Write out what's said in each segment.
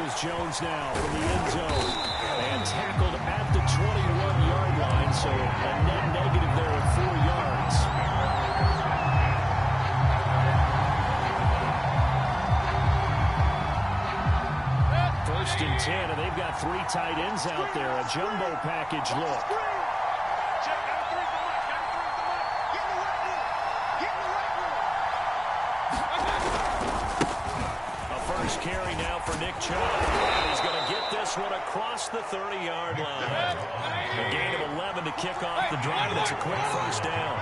is Jones now from the end zone. And tackled at the 21-yard line, so a net negative there of 4 yards. First and 10, and they've got 3 tight ends out there. A jumbo package look. Carry now for Nick Chubb. And he's going to get this one across the 30-yard line. A gain of 11 to kick off the drive. That's a quick first down.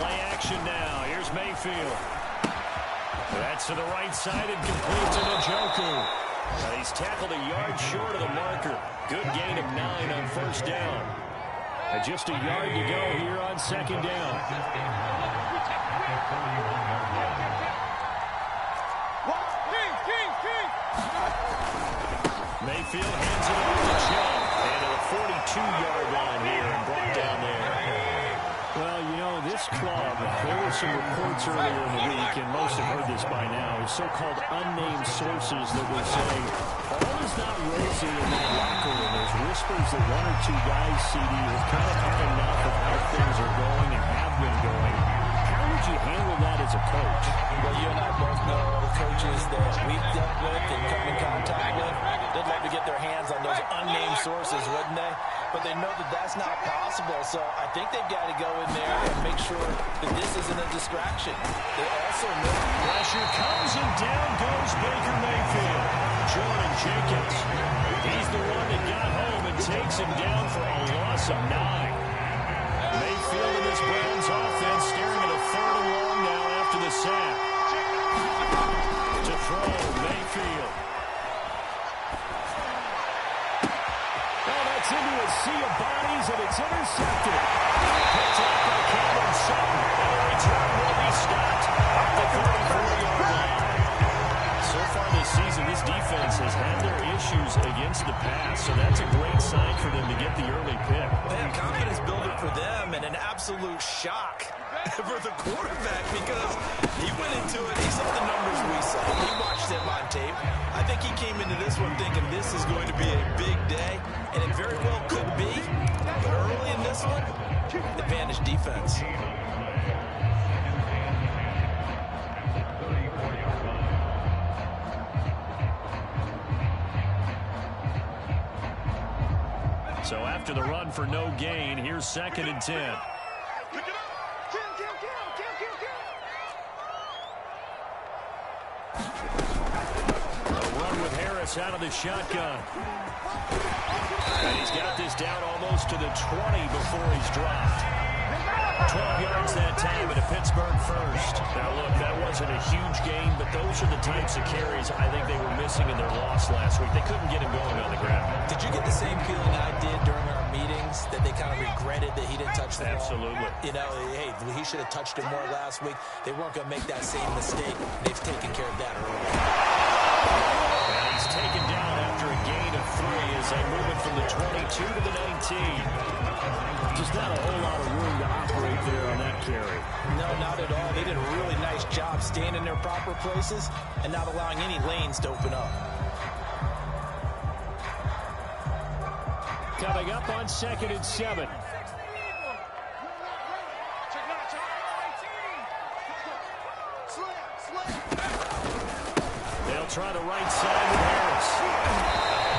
Play action now. Here's Mayfield. That's to the right side and complete to Njoku. He's tackled a yard short of the marker. Good gain of 9 on first down. Just a yard to go here on second down. Mayfield hands it off to Chubb. And to the 42-yard line here and brought down there. Well, you know, this club, there were some reports earlier in the week, and most have heard this by now, so-called unnamed sources that were saying, all is not rosy in that locker room. There's whispers that 1 or 2 guys, CD, have kind of had enough of how things are going and have been going. How would you handle that as a coach? Well, you and I both know the coaches that we've dealt with and come in contact with. They'd love to get their hands on those unnamed sources, wouldn't they? But they know that that's not possible, so I think they've got to go in there and make sure that this isn't a distraction. They also know pressure comes and down goes Baker Mayfield. Jordan Jenkins, he's the one that got home and takes him down for a loss of 9. Mayfield and this Browns offense staring at a 3rd and long now after the sack. To throw, Mayfield. Into a sea of bodies, and it's intercepted. Picked up by Cameron Sutton. And the return will be stopped at the 34-yard line. So far this season, this defense has had their issues against the pass, so that's a great sign for them to get the early pick. Man, confidence building for them, and an absolute shock for the quarterback because he went into it. He saw the numbers we saw. He watched them on tape. I think he came into this one thinking this is going to be a big day, and it very well could be. But early in this one, advantage defense. So after the run for no gain, here's 2nd and 10. Out of the shotgun. And he's got this down almost to the 20 before he's dropped. 12 yards that time, and a Pittsburgh first. Now, look, that wasn't a huge gain, but those are the types of carries I think they were missing in their loss last week. They couldn't get him going on the ground. Did you get the same feeling I did during our meetings, that they kind of regretted that he didn't touch the ball? Absolutely. You know, hey, he should have touched it more last week. They weren't going to make that same mistake. They've taken care of that early. He's taken down after a gain of 3 as they move it from the 22 to the 19. Just not a whole lot of room to operate there on that carry. No, not at all. They did a really nice job staying in their proper places and not allowing any lanes to open up. Coming up on 2nd and 7. They'll try the right side with Harris.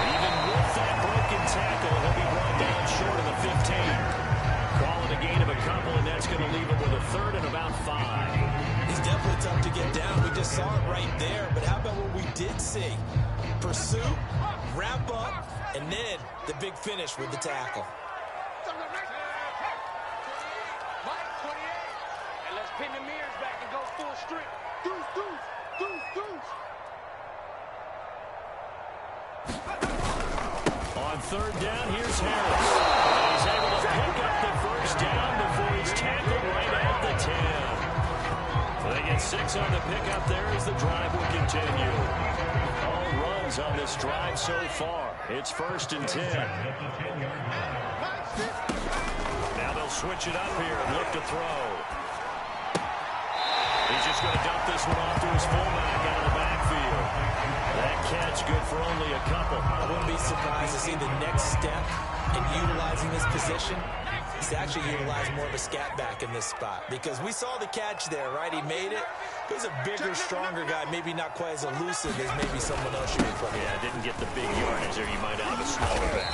Even with that broken tackle, he'll be brought down short of the 15. Call it a gain of a couple, and that's going to leave him with a 3rd and about 5. He's definitely tough to get down. We just saw it right there. But how about what we did see? Pursuit, wrap up, and then the big finish with the tackle. And let's pin the mirrors back and go full strip. Deuce, deuce, deuce, deuce. On 3rd down, here's Harris. And he's able to pick up the first down before he's tackled right at the 10. So they get 6 on the pickup there as the drive will continue. All runs on this drive so far. It's 1st and 10. Now they'll switch it up here and look to throw. He's just going to dump this one off to his fullback out of the backfield. That catch good for only a couple. I wouldn't be surprised to see the next step in utilizing this position is to actually utilize more of a scat back in this spot, because we saw the catch there, right? He made it. He's a bigger, stronger guy, maybe not quite as elusive as maybe someone else you would put. Yeah, didn't get the big yardage there. You might have a smaller back.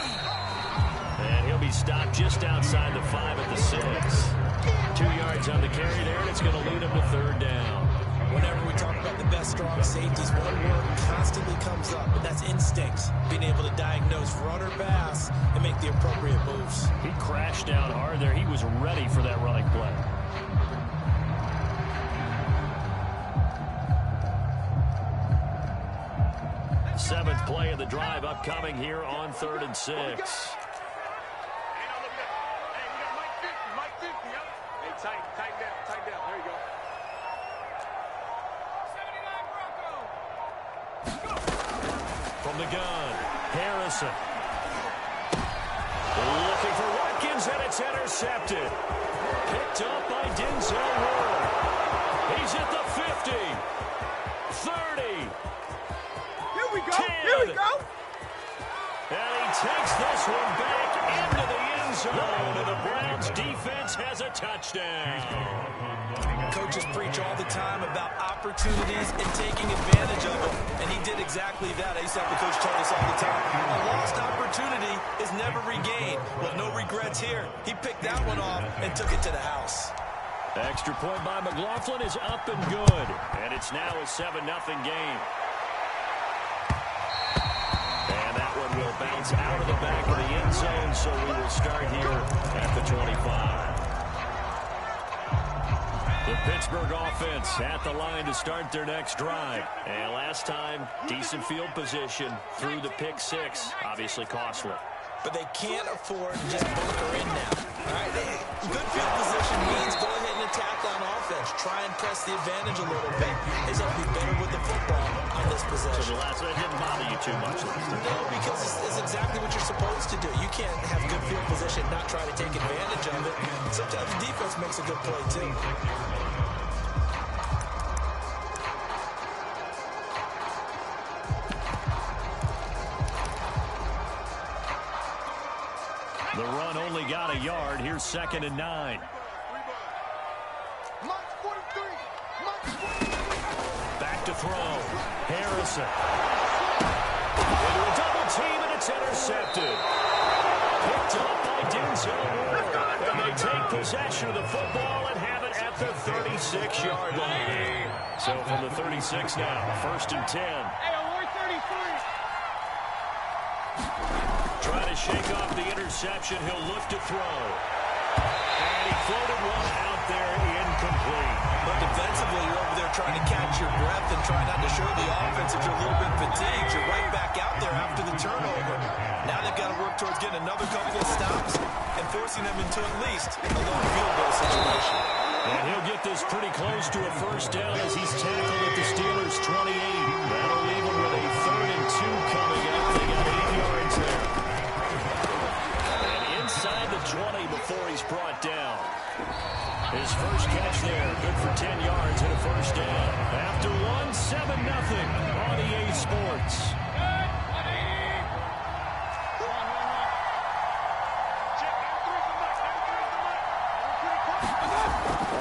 And he'll be stopped just outside the 5 at the 6. 2 yards on the carry there, and it's going to lead him to 3rd down. Whenever we talk about the best strong safeties, one word constantly comes up, and that's instincts. Being able to diagnose run or pass and make the appropriate moves. He crashed down hard there. He was ready for that running play. Seventh play of the drive upcoming here on 3rd and 6. Tighten down. There you go. From the gun, Harrison. Looking for Watkins, and it's intercepted. Picked up by Denzel Ward. He's at the 50. 30. Here we go. 10. Here we go. And he takes this one back into the end zone, and the Browns defense has a touchdown. Coaches preach all the time about opportunities and taking advantage of it, and he did exactly that. I used to have the coach tell us all the time, a lost opportunity is never regained. Well, no regrets here. He picked that one off and took it to the house. Extra point by McLaughlin is up and good, and it's now a 7-0 game. And that one will bounce out of the back of the end zone, so we will start here at the 25. The Pittsburgh offense at the line to start their next drive. And last time, decent field position through the pick 6. Obviously costly. But they can't afford to just bunker in now. All right, good field position means go ahead and attack on offense. Try and press the advantage a little bit. They just have to be better with the football on this possession. So the last one didn't bother you too much. No, because it's exactly what you're supposed to do. You can't have good field position, not try to take advantage of it. Sometimes the defense makes a good play, too. The run only got a yard. Here's 2nd and 9. Back to throw. Harrison. Into a double team, and it's intercepted. Picked up by Denzel Ward. And they take possession of the football and have it at the 36-yard line. So from the 36 now, 1st and 10. Trying to shake off the interception. He'll look to throw. And he floated one out there, incomplete. But defensively, you're over there trying to catch your breath and try not to show the offense that you're a little bit fatigued. You're right back out there after the turnover. Now they've got to work towards getting another couple of stops and forcing them into at least a long field goal situation. And he'll get this pretty close to a 1st down as he's tackled at the Steelers' 28. That'll leave him with a 3rd and 2 coming up. They got 8 yards there. And inside the 20 before he's brought down. His first catch there, good for 10 yards and a 1st down. After one, 7-0 on EA Sports.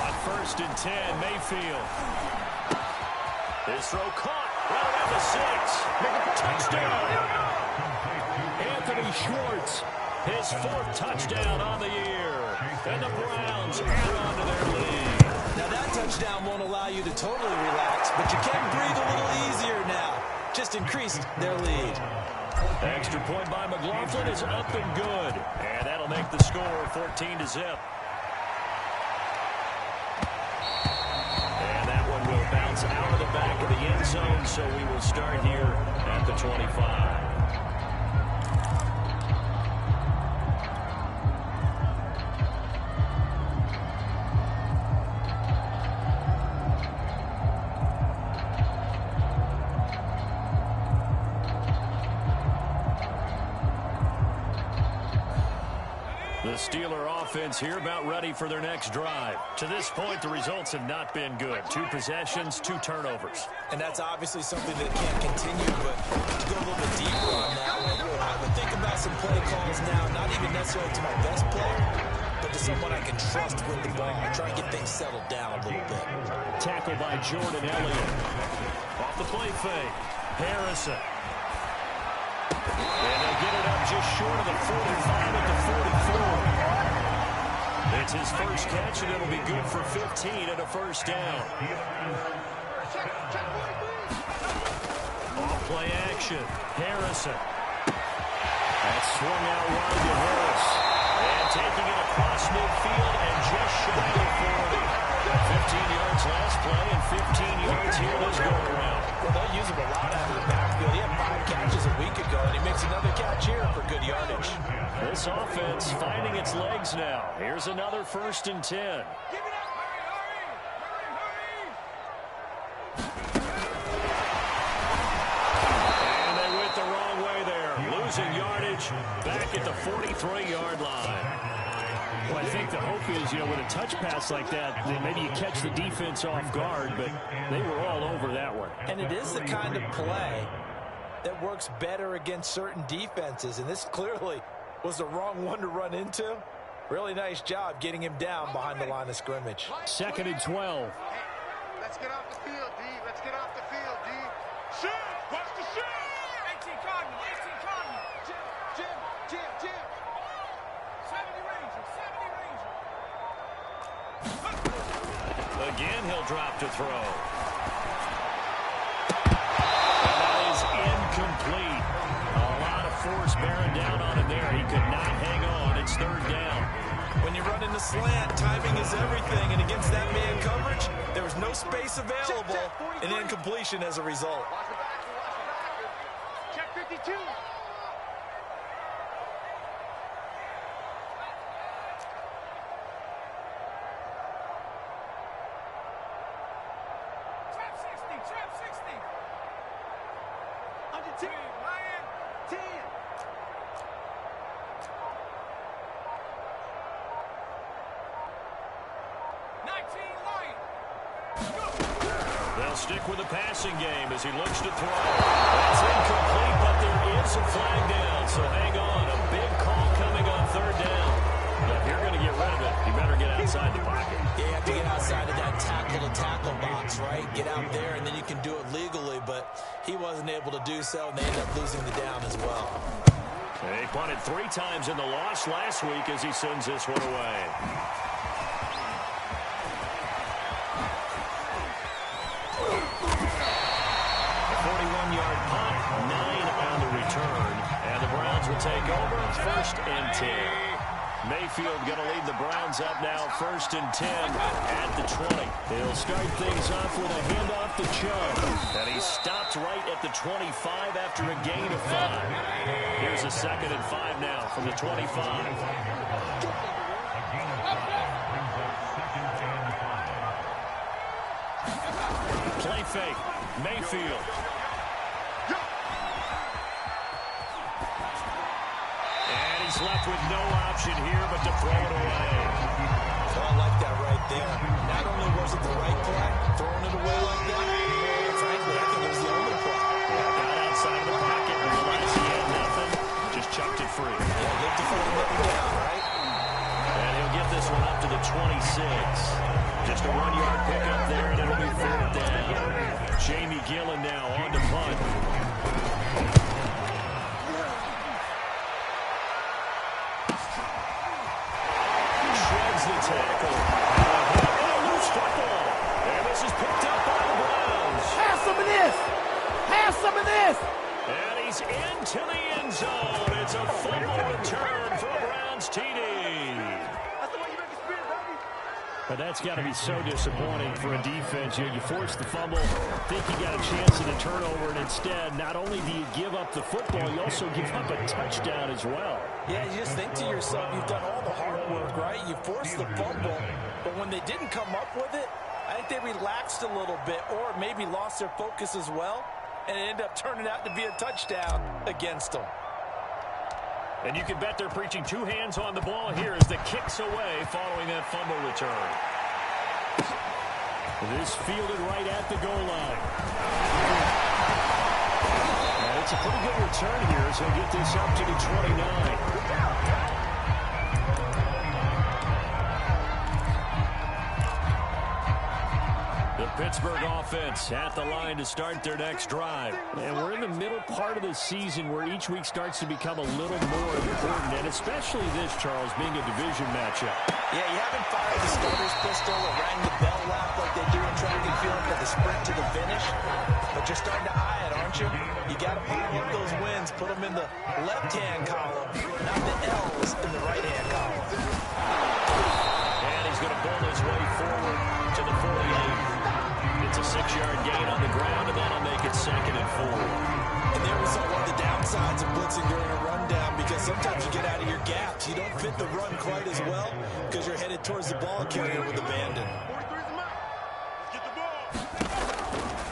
On 1st and 10, Mayfield. His throw caught right around the 6. Touchdown! Anthony Schwartz, his 4th touchdown on the year. And the Browns add on to their lead. Now that touchdown won't allow you to totally relax, but you can breathe a little easier now. Just increased their lead. Extra point by McLaughlin is up and good. And that'll make the score 14-0. And that one will bounce out of the back of the end zone, so we will start here at the 25. The Steeler offense here, about ready for their next drive. To this point, the results have not been good. 2 possessions, 2 turnovers. And that's obviously something that can't continue, but to go a little bit deeper on that one, I would think about some play calls now, not even necessarily to my best player, but to someone I can trust with the ball. Try and get things settled down a little bit. Tackle by Jordan Elliott. Off the play fake. Harrison. And they'll get it up just short of the 45 at the 44. It's his first catch, and it'll be good for 15 and a first down. Off play action. Harrison. That's swung out wide to Harris. And taking it across midfield and just shy of 40. 15 yards last play and 15 yards here this go-around. Well, they'll use him a lot out of the backfield. He had 5 catches a week ago, and he makes another catch here for good yardage. This offense finding its legs now. Here's another 1st and 10. Give it up, hurry, And they went the wrong way there. Losing yardage back at the 43-yard line. Well, I think the hope is, with a touch pass like that, then maybe you catch the defense off guard, but they were all over that one. And it is the kind of play that works better against certain defenses, and this clearly was the wrong one to run into. Really nice job getting him down behind the line of scrimmage. 2nd and 12. Let's get off the field, D. Let's get off the field, D. Shoot! Watch the shoot! 18 Cardinal, 18 Cardinal. Jim. 70 Ranger, 70 Ranger. Again, he'll drop to throw. And that is incomplete. A lot of force bearing down on him there. He could not hang on. It's 3rd down. When you run in the slant, timing is everything, and against that man coverage, there was no space available, and incompletion as a result. Watch the back. Check 52. Trap 60. Under 10. Lion. 10. They'll stick with the passing game as he looks to throw. That's incomplete, but there is a flag down, so hang on. A big call coming on 3rd down. If you're going to get rid of it, you better get outside the pocket. Yeah, you have to get outside of that tackle-to-tackle box, right? Get out there, and then you can do it legally, but he wasn't able to do so, and they end up losing the down as well. They punted 3 times in the loss last week as he sends this one away. 41-yard punt, 9 on the return, and the Browns will take over 1st and 10. Mayfield going to lead the Browns up now, 1st and 10 at the 20. He'll start things off with a handoff to Chubb, and he stopped right at the 25 after a gain of 5. Here's a 2nd and 5 now from the 25. Play fake. Mayfield. And he's left with no option here but to throw it away. So I like that right there. Not only was it the right play, throwing it away like that, frankly, I think it was the only play. Yeah, got outside of the pocket, realized he had nothing, just chucked it free. Yeah, looked for him up and down, right? And he'll get this one up to the 26. Just a 1-yard pickup there, and it'll be 4th down. Jamie Gillen now on to punt. Shreds the tackle. Loose football. And this is picked up by the Browns. Have some of this. Have some of this. And he's into the end zone. It's a fumble return for a Browns TD. That's the way you make the spirit, baby. But that's got to be so disappointing for a defense. You force the fumble, think you got a chance at a turnover, and instead, not only do you give up the football, you also give up a touchdown as well. Yeah, you just think to yourself, you've done all the hard work, right? You forced the fumble, but when they didn't come up with it, I think they relaxed a little bit or maybe lost their focus as well, and it ended up turning out to be a touchdown against them. And you can bet they're preaching two hands on the ball here as the kick's away following that fumble return. This fielded right at the goal line. And it's a pretty good return here, so he'll get this up to the 29. The Pittsburgh offense at the line to start their next drive. And we're in the middle part of the season where each week starts to become a little more important, and especially this, Charles, being a division matchup. Yeah, you haven't fired the starter's pistol or rang the bell lap like they do in track and field for the sprint to the finish, but you're starting to eye it, aren't you? You got to put those wins, put them in the left-hand column, not the L's in the right-hand column. And he's going to bull his way forward to the 48. It's a 6-yard gain on the ground, and that'll make it 2nd and 4. And there was one of the downsides of blitzing during a rundown, because sometimes you get out of your gaps. You don't fit the run quite as well because you're headed towards the ball carrier with abandon.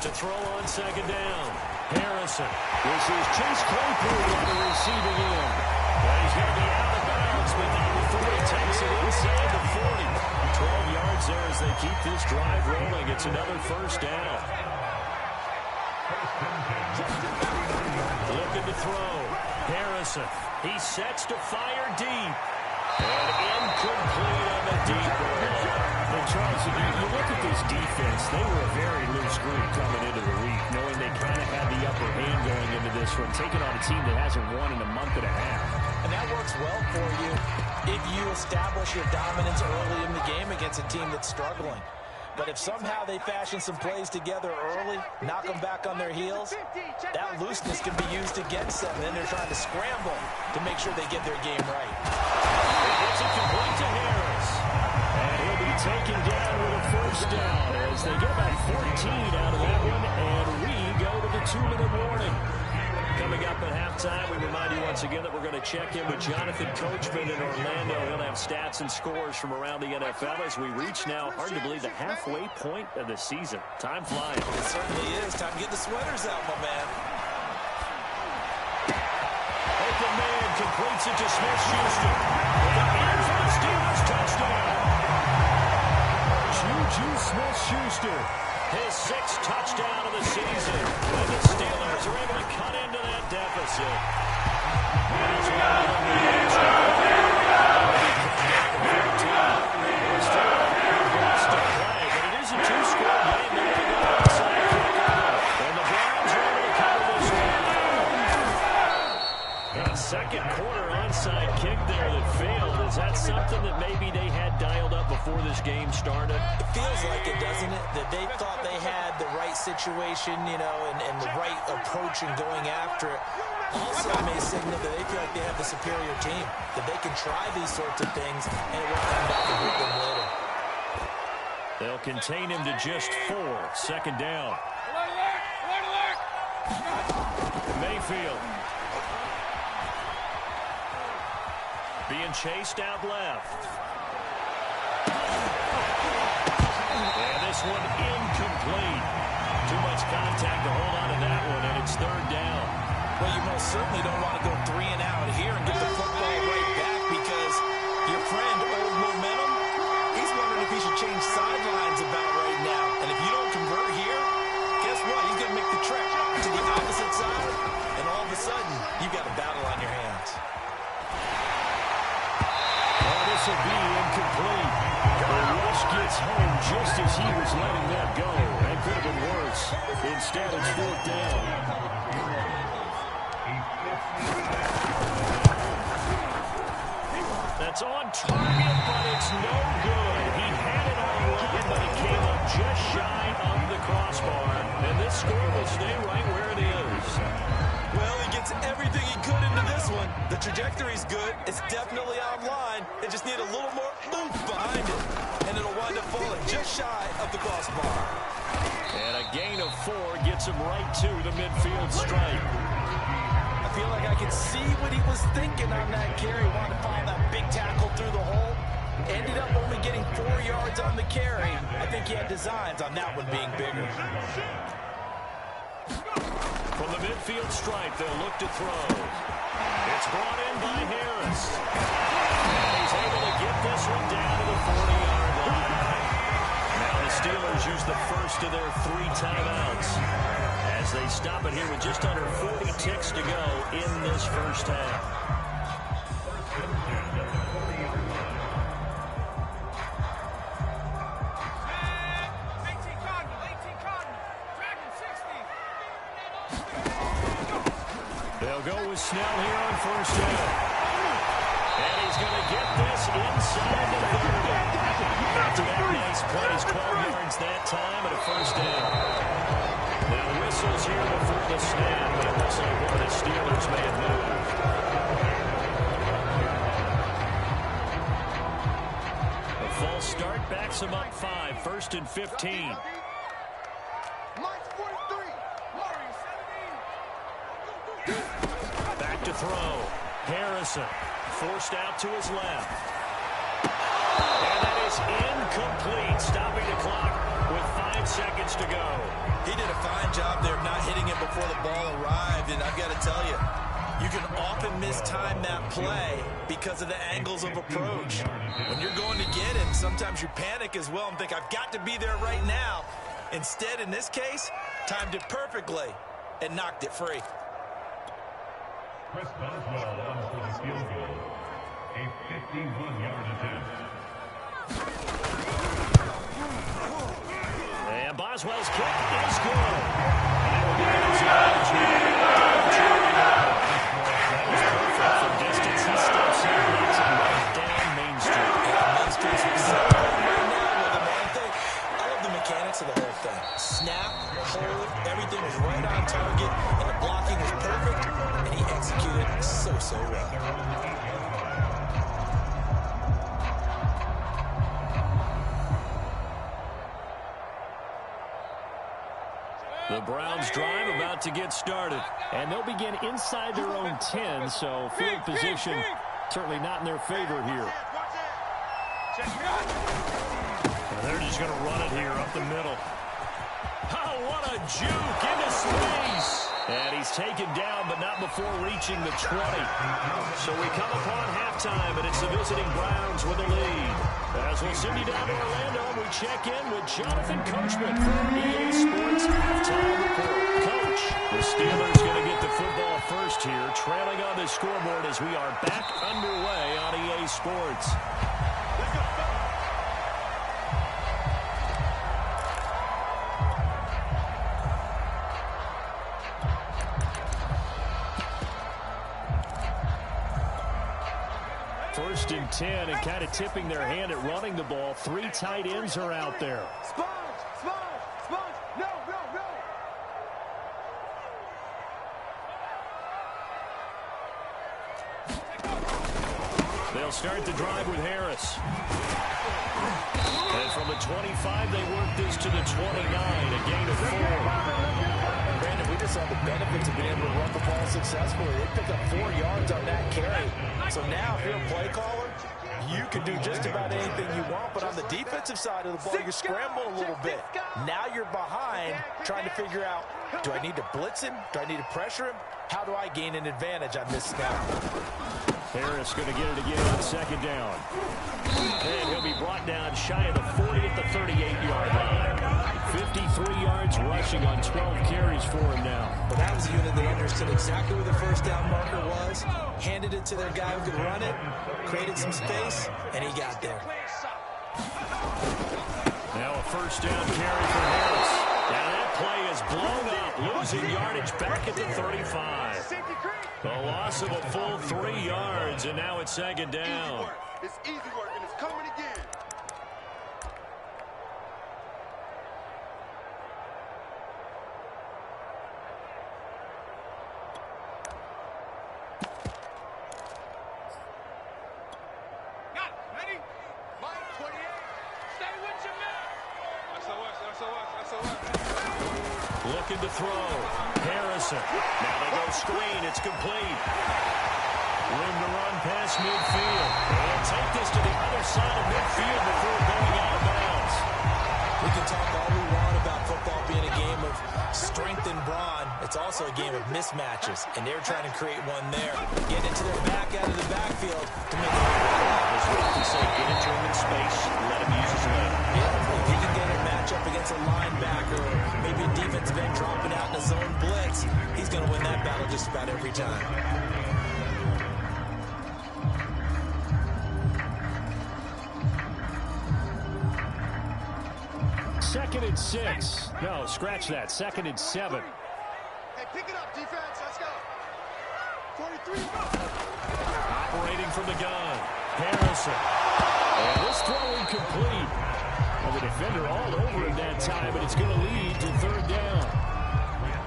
To throw on 2nd down, Harrison. This is Chase Claypool on the receiving end. Well, he's going to be out of bounds, but now before he takes it inside the 40. 12 yards there as they keep this drive rolling. It's another 1st down. Looking to throw. Harrison. He sets to fire deep. And incomplete on the deep ball. And Charles, you look at this defense, they were a very loose group coming into the week, knowing they kind of had the upper hand going into this one, taking on a team that hasn't won in a month and a half. And that works well for you if you establish your dominance early in the game against a team that's struggling. But if somehow they fashion some plays together early, knock them back on their heels, that looseness can be used against them. Then they're trying to scramble to make sure they get their game right. It's a complete to Harris. And he'll be taken down with a 1st down as they get about 14 out of that one. And we go to the 2-minute warning. Coming up at halftime, we remind you once again that we're going to check in with Jonathan Coachman in Orlando. He'll have stats and scores from around the NFL as we reach now, hard to believe, the halfway point of the season. Time flying. It certainly is. Time to get the sweaters out, my man. Open man completes it to Smith-Schuster. And for the Steelers, touchdown. Juju Smith-Schuster. His 6th touchdown of the season. And the Steelers are able to cut into that deficit. That's right. Still lost to play, but it is a 2-score game. They're going to go outside kick. And the Browns are able to cover this one. A 2nd quarter onside kick there that failed. Is that something that maybe they had dialed up before this game started? It feels like it, doesn't it? That they thought they had the right situation, you know, and the right approach in going after it. Also may signal that they feel like they have the superior team, that they can try these sorts of things, and it will come back and hit them later. They'll contain him to just 4. 2nd down. Mayfield. Being chased out left. And this one incomplete. Too much contact to hold on to that one, and it's 3rd down. Well, you most certainly don't want to go 3 and out here and get the football right back, because your friend, Old Momentum, he's wondering if he should change sidelines about right now. And if you don't convert here, guess what? He's going to make the trek to the opposite side, and all of a sudden, you've got a battle on your hands. This will be incomplete. The rush gets home just as he was letting that go. That could have been worse. Instead, it's 4th down. That's on target, but it's no good. He had it on line, but it came up just shy of the crossbar. And this score will stay right where it is. Well, he gets everything he could into this one. The trajectory's good. It's definitely online. They just need a little more oomph behind it, and it'll wind up falling just shy of the crossbar. And a gain of 4 gets him right to the midfield stripe. I feel like I could see what he was thinking on that carry. Wanted to find that big tackle through the hole. Ended up only getting 4 yards on the carry. I think he had designs on that one being bigger. From the midfield stripe, they'll look to throw. It's brought in by Harris. And he's able to get this one down to the 40-yard line. Now the Steelers use the first of their 3 timeouts as they stop it here with just under 40 ticks to go in this first half. They'll go with Snell here on first down. And he's going to get this inside the 30. After that nice play, he's 12 yards that time and a first down. Now whistles here before the snap, but it looks like one of the Steelers may have moved. A false start backs him up 5, 1st and 15. Back to throw. Harrison forced out to his left. And that is incomplete, stopping the clock with 5 seconds to go. He did a fine job there of not hitting it before the ball arrived, and I've got to tell you, you can often mistime that play because of the angles of approach. When you're going to get it, sometimes you panic as well and think, I've got to be there right now. Instead, in this case, timed it perfectly and knocked it free. Chris Boswell on for the field goal. A 51-yard attempt. And Boswell's kick is good. That was perfect from distance. He steps in and knocks it right down Main Street. Main Street's excited right now with the main thing. I love the mechanics of the whole thing. Snap, hold, everything was right on target, and the blocking was perfect. He executed so well. The Browns drive about to get started, and they'll begin inside their own 10, so field position certainly not in their favor here. And they're just going to run it here up the middle. Oh, what a juke into space. And he's taken down, but not before reaching the 20. So we come upon halftime, and it's the visiting Browns with a lead. As we'll send you down to Orlando, we check in with Jonathan Coachman from EA Sports Halftime Report. Coach, the Steelers going to get the football first here, trailing on the scoreboard as we are back underway on EA Sports. First and 10, and kind of tipping their hand at running the ball. 3 tight ends are out there. Sponge! No! They'll start the drive with Harris. And from the 25, they work this to the 29, a gain of 4. Brandon, we just saw the benefits of being able to run the ball successfully. They pick up 4 yards on that carry. So now, if you're a play caller, you can do just about anything you want. But on the defensive side of the ball, you're scrambling a little bit. Now you're behind, trying to figure out, do I need to blitz him? Do I need to pressure him? How do I gain an advantage on this snap? Harris going to get it again on second down. And he'll be brought down shy of the 40 at the 38-yard line. 53 yards rushing on 12 carries for him now. But that was a unit that understood exactly where the first down marker was, handed it to their guy who could run it, created some space, and he got there. Now a first down carry for Harris. Now that play is blown up, losing yardage back at the 35. The loss of a full 3 yards, and now it's second down. It's easy work, and it's coming again. Got it. Ready? Mike 28. Stay with your man. SOS. Looking to throw. Harrison. Now they go screen. It's complete. Room to run past midfield. They'll take this to the other side of midfield before going out of bounds. We can talk all we want about football being a game of strength and brawn. It's also a game of mismatches, and they're trying to create one there. Get into their back out of the backfield to make it. As well to say, get into him in space, let him use his leg. Yeah, if you can get a matchup against a linebacker, or maybe a defensive end dropping out in a zone blitz, he's going to win that battle just about every time. Second and 6. No, scratch that. Second and 7. Hey, pick it up, defense. Let's go. 43. Operating from the gun. Harrison. And this throw incomplete. Well, the defender all over him that time, but it's going to lead to third down.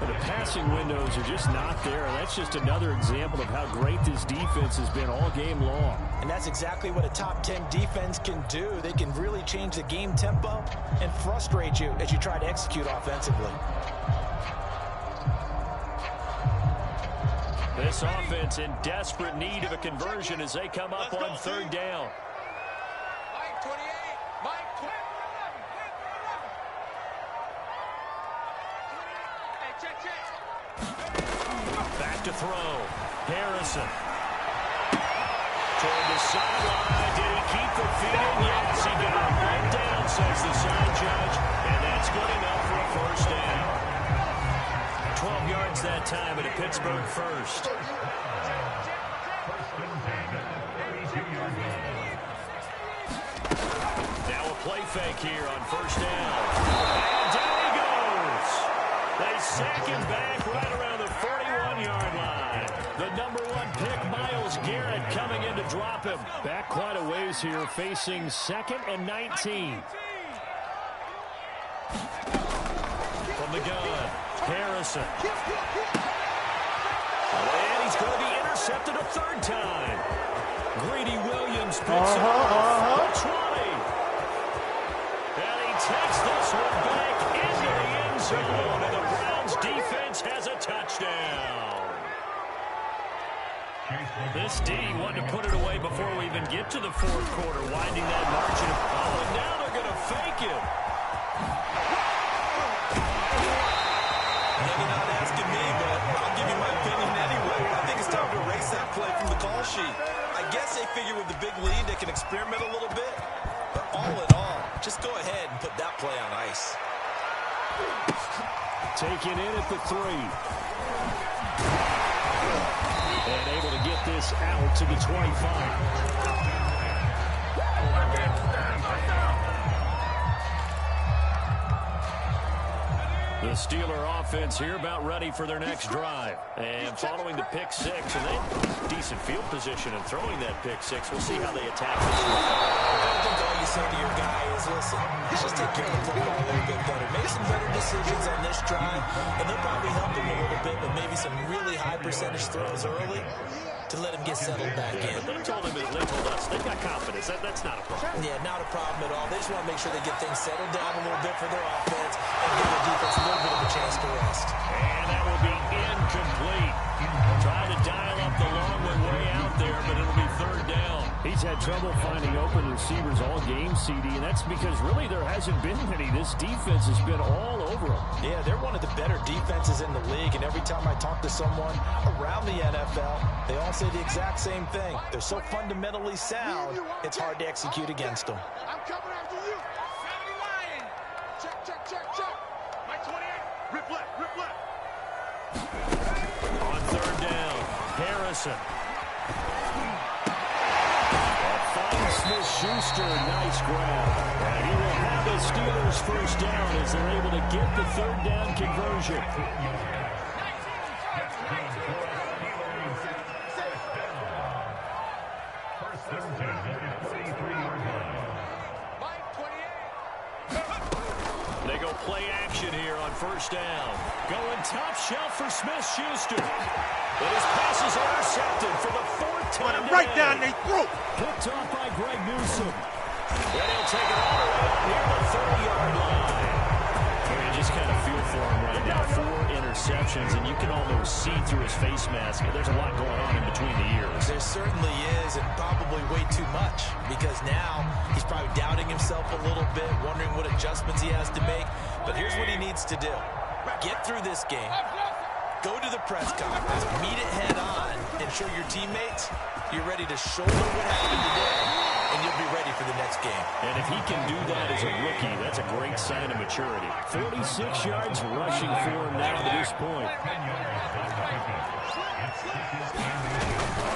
But the passing windows are just not there. That's just another example of how great this defense has been all game long. And that's exactly what a top 10 defense can do. They can really change the game tempo and frustrate you as you try to execute offensively. This offense in desperate need of a conversion as they come up on third down. Mike 28. Mike 20. Hey, check. Back to throw. Harrison. Toward the sideline. Did he keep the feet in? Yes, he got it right down, says the sign judge. And that's good enough for a first down. 12 yards that time at a Pittsburgh first. Now a play fake here on first down. And down he goes. They sack him back right around the 41-yard line. The number 1 pick, Myles Garrett, coming in to drop him. Back quite a ways here, facing second and 19. From the gun, Harrison. And he's going to be intercepted a third time. Greedy Williams picks it off the 20. And he takes this one back into the end zone, and the Browns defense has a touchdown. This D wanted to put it away before we even get to the fourth quarter, winding that margin. Oh, and now they're going to fake it. Maybe not asking me, but I'll give you my opinion anyway. I think it's time to erase that play from the call sheet. I guess they figure with the big lead they can experiment a little bit. But all in all, just go ahead and put that play on ice. Taken in at the 3. And able to get this out to the 25. The Steeler offense here about ready for their next drive. And following the pick 6, and they have decent field position and throwing that pick 6. We'll see how they attack this one. I think all you say to your guy is, listen, let's just take care of the football a little bit better. Make some better decisions on this drive, and they'll probably help him a little bit, but maybe some really high percentage throws early to let him get settled back in. They told us they've got confidence. That's not a problem. Yeah, not a problem at all. They just want to make sure they get things settled down a little bit for their offense and give their defense a little bit of a chance to rest. And that will be incomplete. Trying to dial up the long one way out there, but it'll be third down. He's had trouble finding open receivers all game, CD, and that's because really there hasn't been many. This defense has been all over them. Yeah, they're one of the better defenses in the league, and every time I talk to someone around the NFL, they all say the exact same thing. They're so fundamentally sound, it's hard to execute against them. I'm coming after you. 79. Check. Mike 28. Rip left. On third down, Harrison. Finds Smith-Schuster, nice grab. And he will have the Steelers first down as they're able to get the third down conversion. They go play action here on first down. Going top shelf for Smith-Schuster. But his pass is intercepted for the 4th time today. Right down their throat. Picked off by Greg Newsome. Then he'll take it all the way up near the 30-yard line. You just kind of feel for him right now. 4 interceptions, and you can almost see through his face mask. There's a lot going on in between the ears. There certainly is, and probably way too much, because now he's probably doubting himself a little bit, wondering what adjustments he has to make. But here's what he needs to do. Get through this game, Go to the press conference, meet it head on, and show your teammates you're ready to shoulder what happened today, and you'll be ready for the next game. And if he can do that as a rookie, that's a great sign of maturity. 46 yards rushing for him now to this point.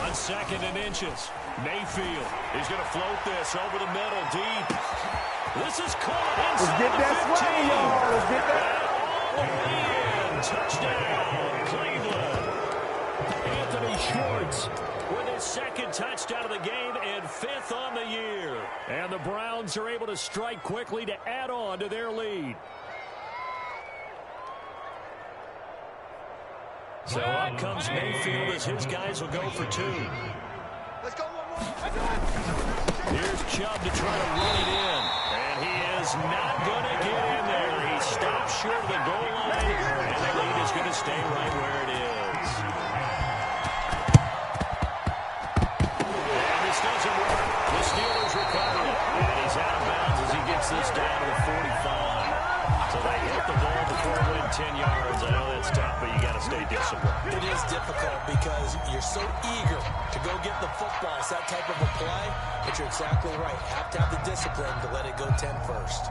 On 2nd and inches, Mayfield. He's going to float this over the middle, deep. This is caught inside. Let's get that swing, y'all. Let's get that. All the way in. Touchdown, Cleveland. Anthony Schwartz with his 2nd touchdown of the game and 5th on the year. And the Browns are able to strike quickly to add on to their lead. So up comes Mayfield as his guys will go for 2. Let's go one more. Here's Chubb to try to run it in. And he is not going to get in there. He stops short of the goal line. And the lead is going to stay right where it is. And this doesn't work. The Steelers recover it. And he's out of bounds as he gets this down to the 45. So they hit the ball before it went 10 yards. I know that's tough, but you got to stay disciplined. It is difficult because you're so eager to go get the football. It's that type of a play, but you're exactly right. You have to have the discipline to let it go 10 first.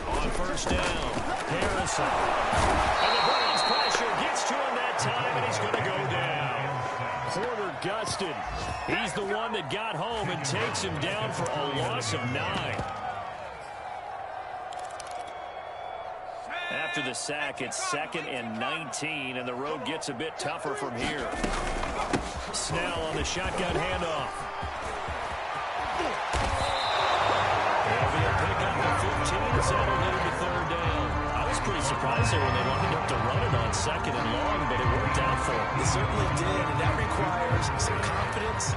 On 1st down, Harrison. And the Browns pressure gets to him that time, and he's going to go down. Porter Gustin. He's the one that got home and takes him down for a loss of 9. After the sack, it's 2nd and 19, and the road gets a bit tougher from here. Snell on the shotgun handoff. There'll be a pickup of 15 as that'll lead to 3rd down. I was pretty surprised there when they lined up to run it on 2nd and long, but it worked out for them. It certainly did, and that requires some confidence,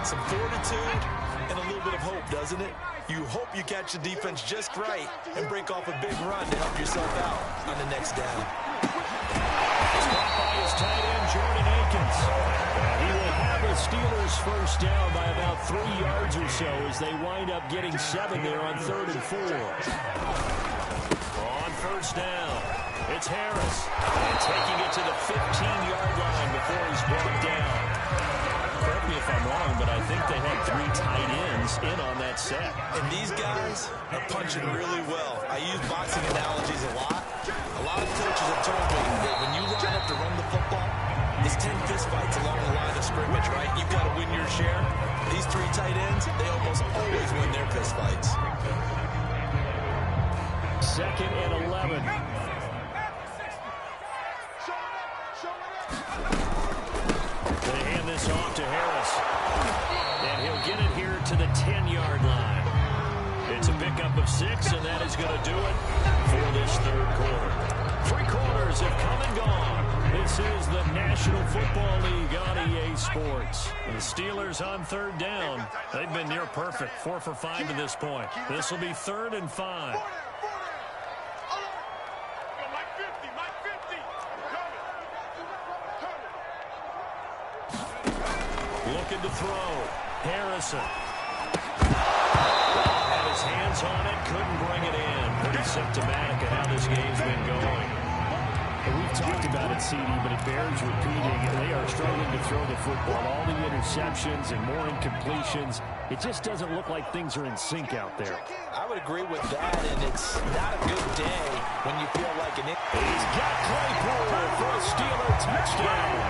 some fortitude, and a little bit of hope, doesn't it? You hope you catch the defense just right and break off a big run to help yourself out on the next down. Stopped by his tight end, Jordan Akins. He will have the Steelers 1st down by about 3 yards or so as they wind up getting 7 there on 3rd and 4. On 1st down, it's Harris. And taking it to the 15-yard line before he's brought down. Correct me if I'm wrong, but I think they had 3 tight ends in on that set. And these guys are punching really well. I use boxing analogies a lot. A lot of coaches have told me that when you line up to run the football, it's 10 fistfights along the line of scrimmage, right? You've got to win your share. These 3 tight ends, they almost always win their fistfights. 2nd and 11. They hand this off to Harris. And he'll get it here to the 10-yard line. It's a pickup of 6, and that is going to do it for this 3rd quarter. 3 quarters have come and gone. This is the National Football League on EA Sports. And the Steelers on 3rd down. They've been near perfect, 4 for 5 to this point. This will be 3rd and 5. Looking to throw. Harrison. Had his hands on it, couldn't bring it in. Pretty symptomatic of how this game's been going. And we've talked about it, CD, but it bears repeating. They are struggling to throw the football. All the interceptions and more incompletions. It just doesn't look like things are in sync out there. I would agree with that, and it's not a good day when you feel like an... He's got Claypool for a Steeler touchdown.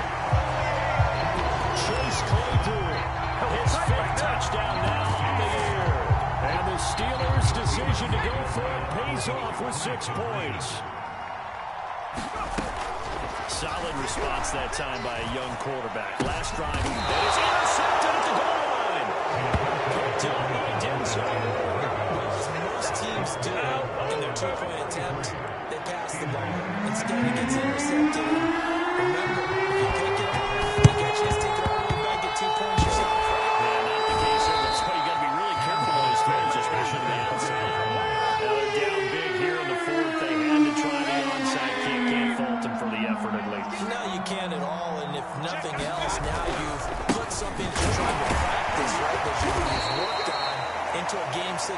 Chase Claypool, his 5th touchdown now on the year. And the Steelers' decision to go for it pays off with 6 points. Solid response that time by a young quarterback. Last drive, that is intercepted at the goal line. Picked up by Denzel. As most teams do in their 2-point attempt, they pass the ball. Instead, it gets intercepted. Remember, if you pick it up, you get a chance to take it all the way back, get 2 points yourself. Yeah, not the case here. That's why you got to be really careful with those throws, especially on the outside. Now they're down big here in the 4th. They had to try the onside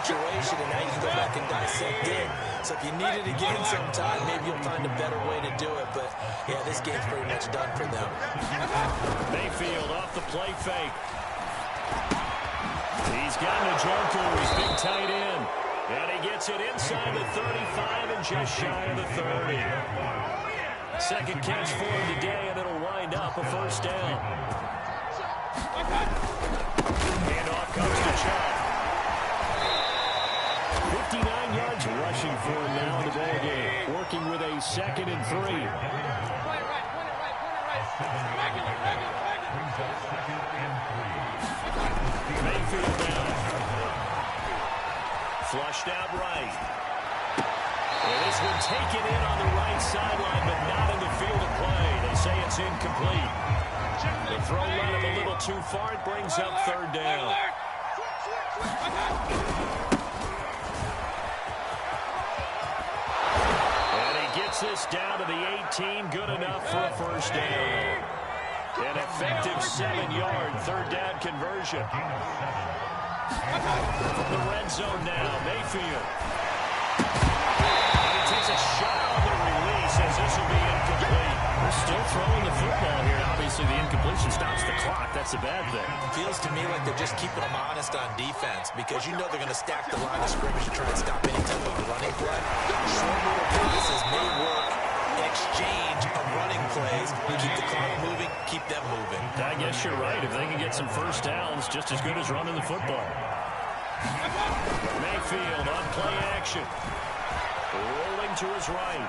situation, and now you can go back and dissect it. So if you need it again sometime, maybe you'll find a better way to do it. But, yeah, this game's pretty much done for them. Mayfield off the play fake. He's got Njoku, his big tight end. And he gets it inside the 35 and just shy of the 30. Second catch for him today, and it'll wind up a first down. And off comes to Chubb. 59 yards rushing for him now in the ballgame. Working with a 2nd and 3. Mayfield down. Flushed out right. And this one taken in on the right sideline, but not in the field of play. They say it's incomplete. The throw led him a little too far. It brings up 3rd down. And he gets this down to the 18. Good enough for a first down. An effective 7-yard 3rd down conversion. From the red zone now, Mayfield. And he takes a shot on the release as this will be incomplete. They're still throwing the football here. Obviously, the incompletion stops the clock. That's a bad thing. Feels to me like they're just keeping them honest on defense because you know they're going to stack the line of scrimmage to try and stop any type of running play. Short little passes may work in exchange of running plays. You keep the clock moving, keep them moving. I guess you're right. If they can get some first downs, just as good as running the football. Mayfield on play action. Rolling to his right.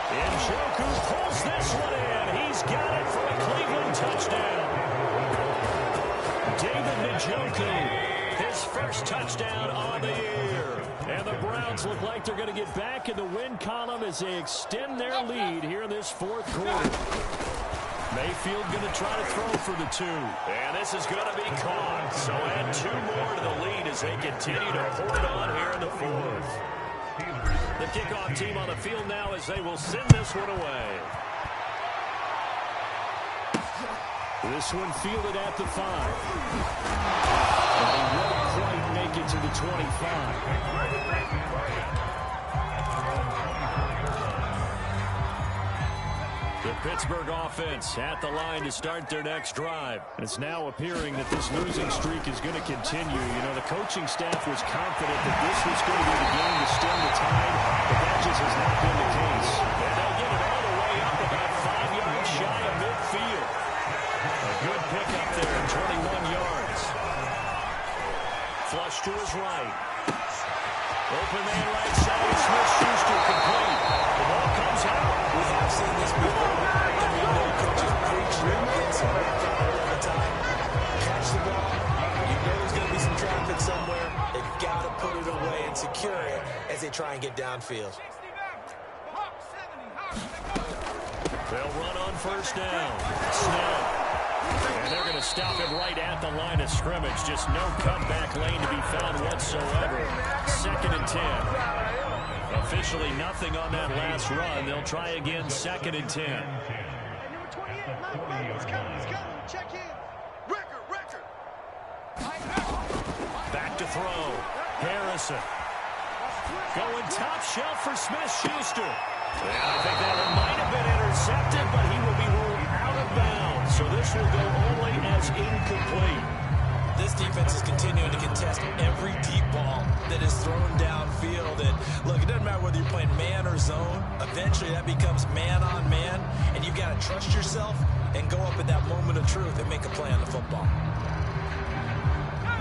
Njoku pulls this one in. He's got it for a Cleveland touchdown. David Njoku, his first touchdown on the year. And the Browns look like they're going to get back in the win column as they extend their lead here in this 4th quarter. Mayfield going to try to throw for the 2. And this is going to be caught. So add 2 more to the lead as they continue to pour it on here in the 4th. The kickoff team on the field now as they will send this one away. This one fielded at the 5. And they won't quite make it to the 25. The Pittsburgh offense at the line to start their next drive. It's now appearing that this losing streak is going to continue. You know, the coaching staff was confident that this was going to be the game to stem the tide, but that just has not been the case. And they'll get it all the way up about 5 yards shy of midfield. A good pickup there at 21 yards. Flush to his right. Open man right side. Smith-Schuster complete. The ball comes out. We have seen this before, and we know coaches preach against all the time. Catch the ball. You know there's going to be some traffic somewhere. They've got to put it away and secure it as they try and get downfield. They'll run on first down. Snell. And they're going to stop him right at the line of scrimmage. Just no cutback lane to be found whatsoever. 2nd and 10. Officially nothing on that last run. They'll try again 2nd and 10. Number 28, Let's go. Check in. Record. Back to throw. Harrison. Going top shelf for Smith-Schuster. And I think that one might have been intercepted, but he will be ruled out of bounds. So this will go only as incomplete. This defense is continuing to contest every deep ball that is thrown downfield. And look, it doesn't matter whether you're playing man or zone. Eventually that becomes man on man, and you've got to trust yourself and go up at that moment of truth and make a play on the football.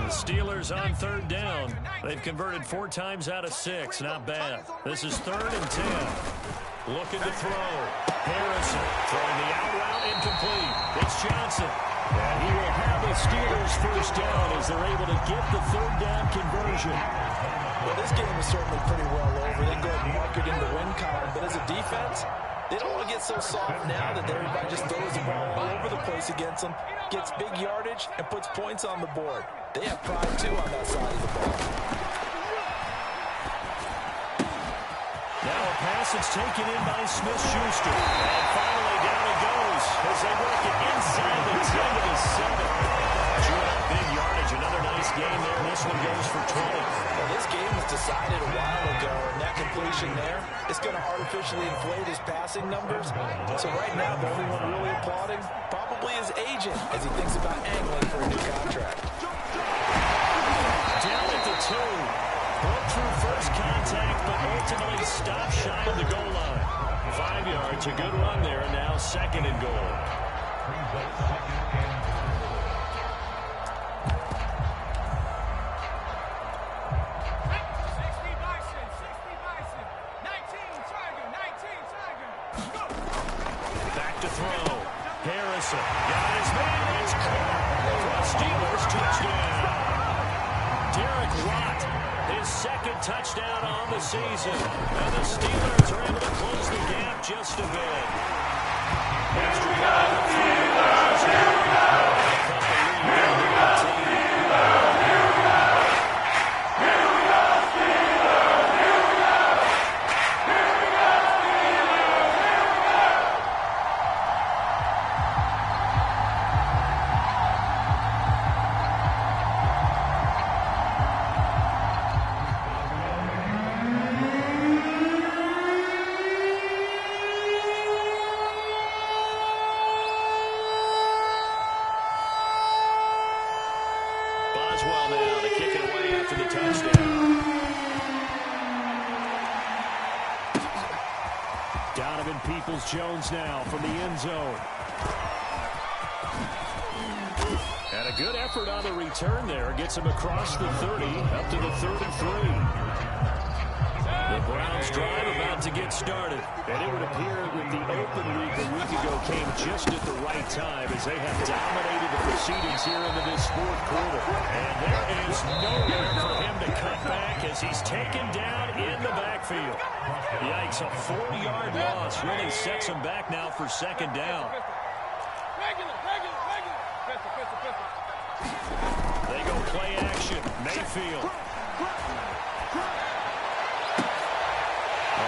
The Steelers on 3rd down. They've converted 4 times out of 6. Not bad. This is 3rd and 10. Looking to throw. Harrison throwing the out route incomplete. It's Johnson. And he will have the Steelers first down as they're able to get the 3rd down conversion. Well, this game is certainly pretty well over. They go ahead and mark it in the win column. But as a defense, they don't want to get so soft now that everybody just throws the ball all over the place against them, gets big yardage, and puts points on the board. They have pride, too, on that side of the ball. Now a pass. It's taken in by Smith-Schuster. And finally down it goes as they work it inside the 10 to the 7. Chewing up big yardage. Another nice game there. This one goes for 20. Well, this game was decided a while ago, and that completion there is going to artificially inflate his passing numbers. So right now, the only one really applauding probably his agent as he thinks about angling for a new contract. Down at the 2. Broke through first contact, but ultimately stopped shy of the goal line. 5 yards, a good run there, and now second and goal. Back to throw. Harrison got his man. It's caught for a Steelers touchdown. Derek Watt, his second touchdown on the season. And the Steelers are able to close the gap just a bit. Boswell now to kick it away after the touchdown. Donovan Peoples-Jones now from the end zone. And a good effort on the return there. Gets him across the 30, up to the 33. The Browns drive about to get started. And it would appear that the open week a week ago came just at the right time as they have dominated the proceedings here into this fourth quarter. And there is nowhere for him to cut back as he's taken down in the backfield. Yikes, a 4-yard loss really sets him back now for second down. They go play action. Mayfield.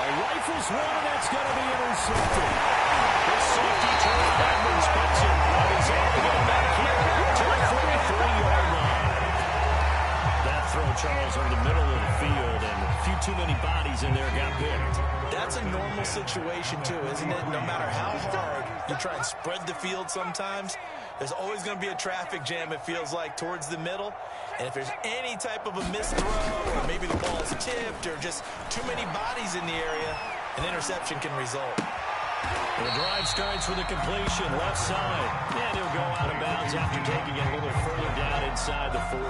Rifles one, that's going to be intercepted. The safety turns Edmonds puts him, and he's able to get back here to the 43-yard line. That throw, Charles, over the middle of the field, and a few too many bodies in there got picked. That's a normal situation, too, isn't it? No matter how hard you try and spread the field sometimes, there's always going to be a traffic jam, it feels like, towards the middle. And if there's any type of a missed throw, or maybe the ball's tipped, or just too many bodies in the area, an interception can result. The drive starts with a completion, left side. And he'll go out of bounds after taking it a little further down inside the 40.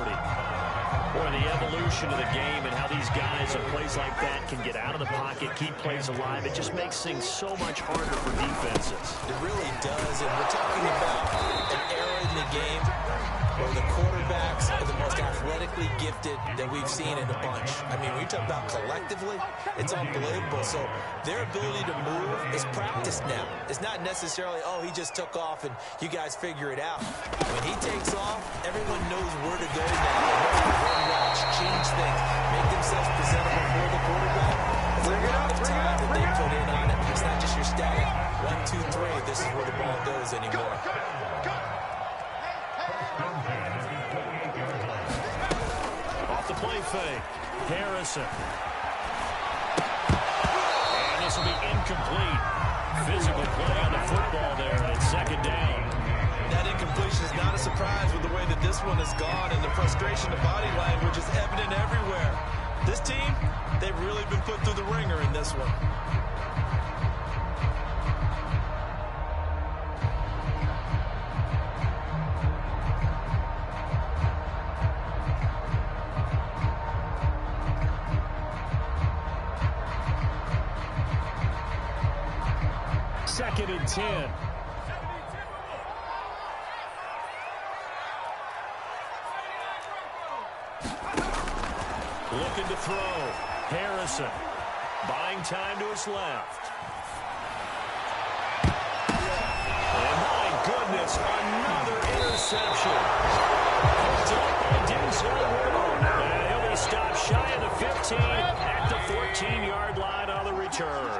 Boy, the evolution of the game and how these guys at plays like that can get out of the pocket, keep plays alive, it just makes things so much harder for defenses. It really does, and we're talking about an era in the game where the quarterbacks are the most athletically gifted that we've seen in a bunch. I mean, when you talk about collectively, it's unbelievable. So their ability to move is practiced now. It's not necessarily, oh, he just took off and you guys figure it out. When he takes off, everyone knows where to go now. They know to run routes, change things, make themselves presentable for the quarterback. It's a lot of time that they put in on it. It's not just your static 1, 2, 3. This is where the ball goes anymore. Off the play fake, Harrison. And this will be incomplete. Physical play on the football there, and it's second down. That incompletion is not a surprise with the way that this one has gone, and the frustration of body language is evident everywhere. This team, they've really been put through the ringer in this one. Second and 10. Looking to throw. Harrison. Buying time to his left. And my goodness, another interception. Picked up by Denzel Ward. And he'll be stop shy of the 15 at the 14-yard line on the return.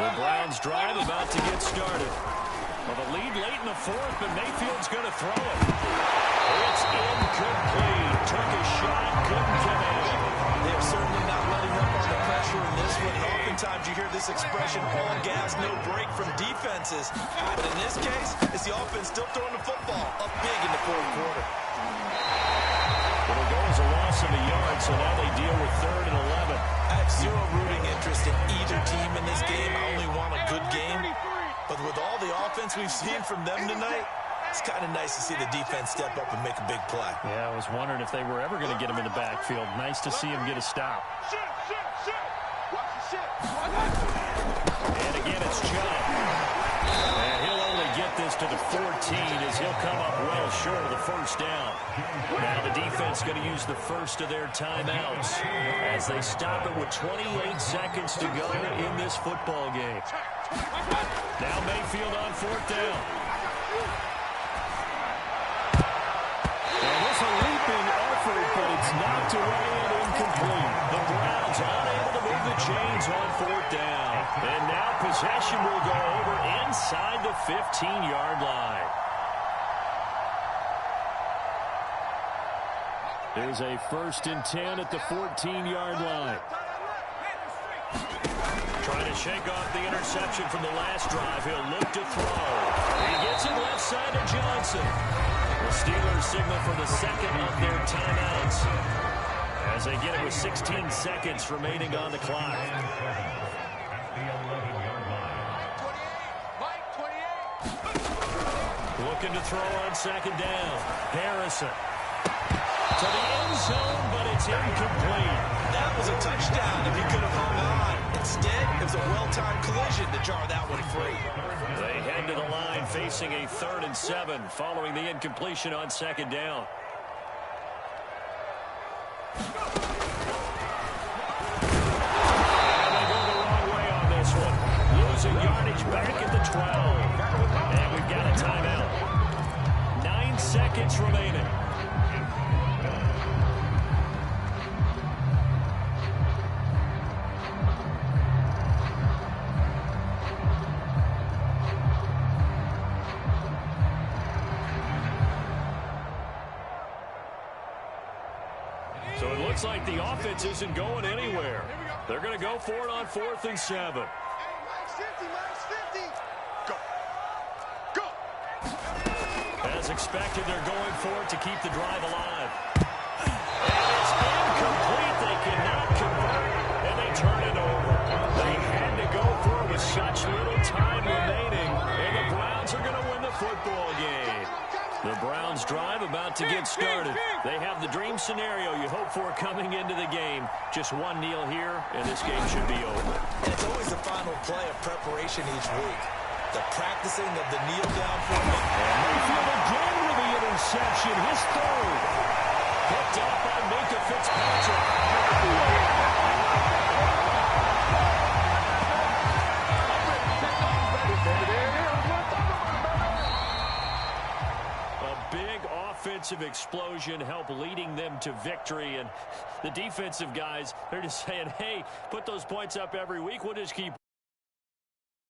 The Browns drive about to get started. Well, the lead late in the fourth, but Mayfield's going to throw it. It's incomplete. Took a shot, couldn't get it. They're certainly not letting up on the pressure in this one. And oftentimes you hear this expression, all gas, no break from defenses. But in this case, it's the offense still throwing the football up big in the fourth quarter. It'll go as a loss of a yard, so now they deal with 3rd and 11. I have zero rooting interest in either team in this game. I only want a good game. But with all the offense we've seen from them tonight, it's kind of nice to see the defense step up and make a big play. Yeah, I was wondering if they were ever going to get him in the backfield. Nice to see him get a stop. And again, it's Chubb. And he'll only get this to the 14 as he'll come up well short of the first down. Now the defense going to use the first of their timeouts as they stop it with 28 seconds to go in this football game. Now Mayfield on 4th down. And this a leaping effort, but it's knocked away and incomplete. The Browns unable to move the chains on 4th down. And now possession will go over inside the 15-yard line. There's a 1st and 10 at the 14-yard line. Trying to shake off the interception from the last drive. He'll look to throw. He gets it left side to Johnson. The Steelers signal for the second of their timeouts as they get it with 16 seconds remaining on the clock. Looking to throw on 2nd down. Harrison to the end zone, but it's incomplete. That was a touchdown if he could have hung on. Instead, it was a well-timed collision to jar that one free. They head to the line facing a 3rd and 7 following the incompletion on 2nd down. And they go the wrong way on this one. Losing yardage back at the 12. And we've got a timeout. 9 seconds remaining. So it looks like the offense isn't going anywhere. They're going to go for it on 4th and 7. As expected, they're going for it to keep the drive alive. And it's incomplete. They cannot convert, and they turn it over. They had to go for it with such little time remaining, and the Browns are going to win the football game. The Browns drive about to get started. They have the dream scenario you hope for coming into the game. Just one kneel here, and this game should be over. And it's always the final play of preparation each week. The practicing of the kneel down formation. And Mayfield again with the interception, his 3rd. Picked up by Minka Fitzpatrick. Offensive explosion help leading them to victory, and the defensive guys, they're just saying, hey, put those points up every week, we'll just keep